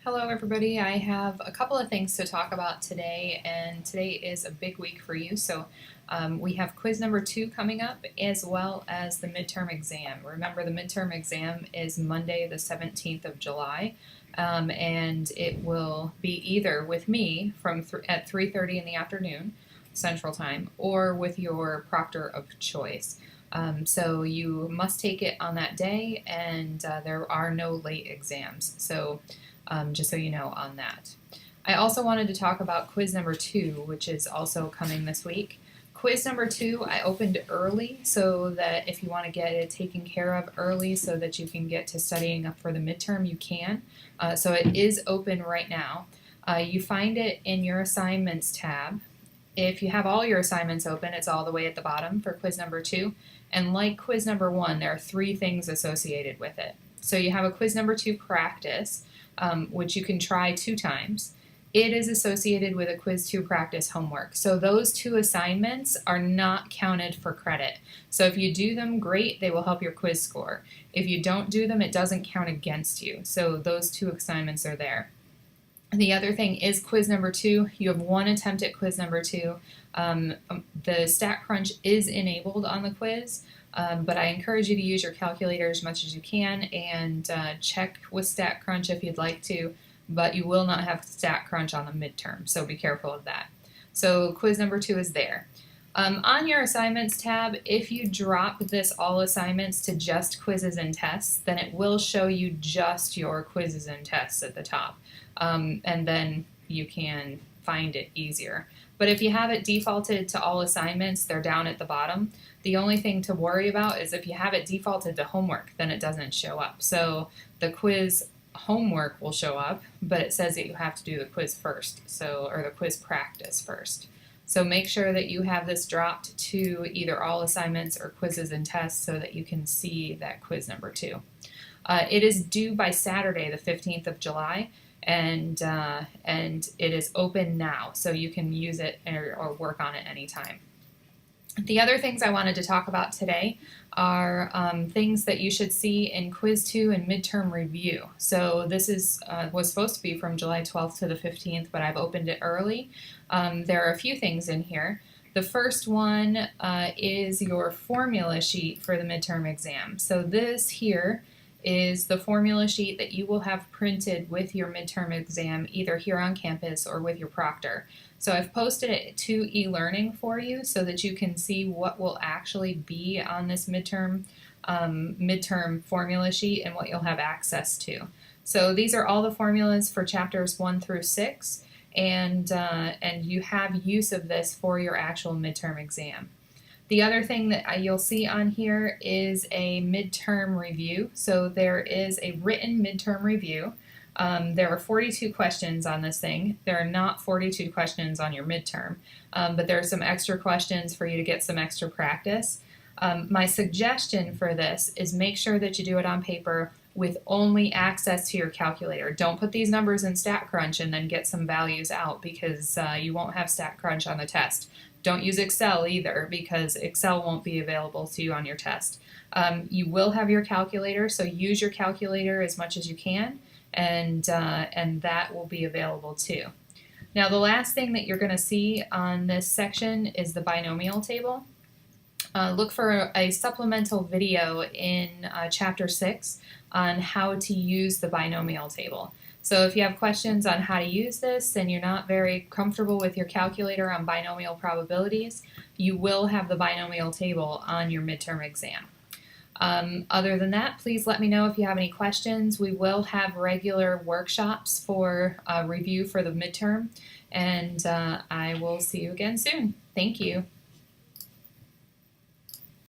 Hello everybody, I have a couple of things to talk about today, and today is a big week for you. We have quiz number 2 coming up, as well as the midterm exam. Remember, the midterm exam is Monday the 17th of July, and it will be either with me at 3:30 in the afternoon Central Time, or with your proctor of choice. So you must take it on that day, and there are no late exams. Just so you know on that. I also wanted to talk about quiz number 2, which is also coming this week. Quiz number 2, I opened early so that if you want to get it taken care of early so that you can get to studying up for the midterm, you can. So it is open right now. You find it in your assignments tab. If you have all your assignments open, it's all the way at the bottom for quiz number 2. And like quiz number 1, there are 3 things associated with it. So you have a quiz number 2 practice, which you can try 2 times. It is associated with a quiz 2 practice homework. So those 2 assignments are not counted for credit. So if you do them, great, they will help your quiz score. If you don't do them, it doesn't count against you. So those 2 assignments are there. The other thing is quiz number 2. You have 1 attempt at quiz number 2. The stat crunch is enabled on the quiz. But I encourage you to use your calculator as much as you can, and check with StatCrunch if you'd like to, but you will not have StatCrunch on the midterm, so be careful of that. So quiz number 2 is there. On your assignments tab, if you drop this all assignments to just quizzes and tests, then it will show you just your quizzes and tests at the top, and then you can find it easier. But if you have it defaulted to all assignments, they're down at the bottom. The only thing to worry about is if you have it defaulted to homework, then it doesn't show up. So the quiz homework will show up, but it says that you have to do the quiz first, or the quiz practice first. So make sure that you have this dropped to either all assignments or quizzes and tests so that you can see that quiz number 2. It is due by Saturday, the 15th of July. And it is open now, so you can use it or work on it anytime. The other things I wanted to talk about today are things that you should see in quiz 2 and midterm review. So this was supposed to be from July 12th to the 15th, but I've opened it early. There are a few things in here. The first one is your formula sheet for the midterm exam. So this here is the formula sheet that you will have printed with your midterm exam, either here on campus or with your proctor. So I've posted it to e-learning for you so that you can see what will actually be on this midterm formula sheet and what you'll have access to. So these are all the formulas for chapters 1 through 6, and you have use of this for your actual midterm exam. The other thing that you'll see on here is a midterm review. So there is a written midterm review. There are 42 questions on this thing. There are not 42 questions on your midterm, but there are some extra questions for you to get some extra practice. My suggestion for this is make sure that you do it on paper with only access to your calculator. Don't put these numbers in StatCrunch and then get some values out, because you won't have StatCrunch on the test. Don't use Excel either, because Excel won't be available to you on your test. You will have your calculator, so use your calculator as much as you can, and that will be available too. Now, the last thing that you're going to see on this section is the binomial table. Look for a supplemental video in Chapter 6 on how to use the binomial table. So if you have questions on how to use this and you're not very comfortable with your calculator on binomial probabilities, you will have the binomial table on your midterm exam. Other than that, please let me know if you have any questions. We will have regular workshops for review for the midterm, and I will see you again soon. Thank you.